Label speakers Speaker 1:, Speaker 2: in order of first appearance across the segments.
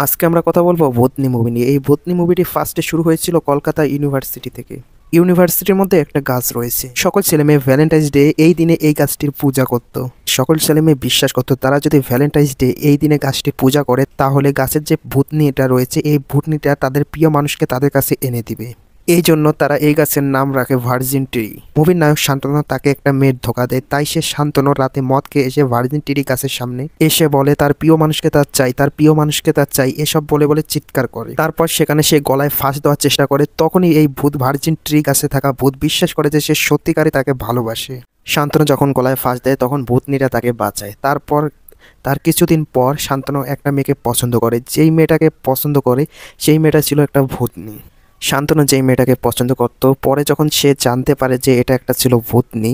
Speaker 1: আজকে আমরা কথা বলবো ভূতনি মুভি নিয়ে। এই ভূতনি মুভিটি ফার্স্টে শুরু হয়েছিল কলকাতা ইউনিভার্সিটি থেকে। ইউনিভার্সিটির মধ্যে একটা গাছ রয়েছে। সকল ছেলেমেয়ে ভ্যালেন্টাইন্স ডে এই দিনে এই গাছটির পূজা করত। সকল ছেলেমেয়ে বিশ্বাস করতো তারা যদি ভ্যালেন্টাইন্স ডে এই দিনে গাছটির পূজা করে তাহলে গাছের যে ভূতনিটা রয়েছে এই ভূতনিটা তাদের প্রিয় মানুষকে তাদের কাছে এনে দিবে। এই জন্য তারা এই গাছের নাম রাখে ভার্জিন ট্রি। মুভির নায়ক শান্তনু তাকে একটা মেয়ের ধোকা দেয়, তাই সে শান্তনু রাতে মদ খেয়ে এসে ভার্জিন ট্রি গাছের সামনে এসে বলে তার প্রিয় মানুষকে তার চাই, তার প্রিয় মানুষকে তার চাই, এসব বলে বলে চিৎকার করে। তারপর সেখানে সে গলায় ফাঁস দেওয়ার চেষ্টা করে। তখনই এই ভূত ভার্জিন ট্রি গাছে থাকা ভূত বিশ্বাস করে যে সে সত্যিকারই তাকে ভালোবাসে। শান্তনু যখন গলায় ফাঁস দেয় তখন ভূতনিরা তাকে বাঁচায়। তার কিছুদিন পর শান্তনু একটা মেয়েকে পছন্দ করে। যেই মেয়েটাকে পছন্দ করে সেই মেয়েটা ছিল একটা ভূতনি। শান্তনু যেই মেয়েটাকে পছন্দ করত, পরে যখন সে জানতে পারে যে এটা একটা ছিল ভূতনি,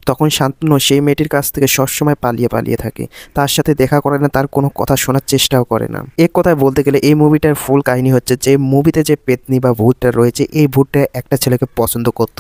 Speaker 1: তখন শান্তনু সেই মেয়েটির কাছ থেকে সবসময় পালিয়ে পালিয়ে থাকে। তার সাথে দেখা করে না, তার কোনো কথা শোনার চেষ্টাও করে না। এক কথায় বলতে গেলে এই মুভিটার ফুল কাহিনী হচ্ছে যে মুভিতে যে পেতনি বা ভূতটা রয়েছে এই ভূতটা একটা ছেলেকে পছন্দ করত।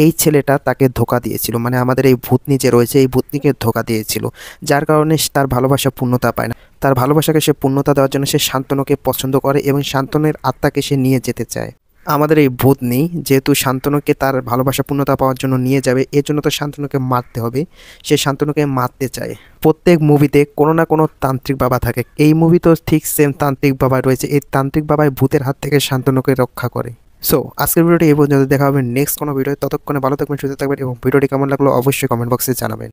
Speaker 1: এই ছেলেটা তাকে ধোকা দিয়েছিল, মানে আমাদের এই ভূতনি যে রয়েছে এই ভূতনিকে ধোকা দিয়েছিল, যার কারণে তার ভালোবাসা পূর্ণতা পায় না। তার ভালোবাসাকে সে পূর্ণতা দেওয়ার জন্য সে শান্তনুকে পছন্দ করে এবং শান্তনুর আত্মাকে সে নিয়ে যেতে চায়। আমাদের এই ভূতনি যেহেতু শান্তনুকে তার ভালোবাসা পূর্ণতা পাওয়ার জন্য নিয়ে যাবে, এর জন্য তো শান্তনুকে মারতে হবে। সে শান্তনুকে মারতে চায়। প্রত্যেক মুভিতে কোনো না কোনো তান্ত্রিক বাবা থাকে। এই মুভি তো ঠিক সেম তান্ত্রিক বাবা রয়েছে। এই তান্ত্রিক বাবাই ভূতের হাত থেকে শান্তনুকে রক্ষা করে। সো আজকের ভিডিওটি এই পর্যন্ত। দেখা হবে নেক্সট কোনো ভিডিও। ততক্ষণে ভালো থাকবেন, সুস্থ থাকবেন এবং ভিডিওটি কেমন লাগলো অবশ্যই কমেন্ট বক্সে জানাবেন।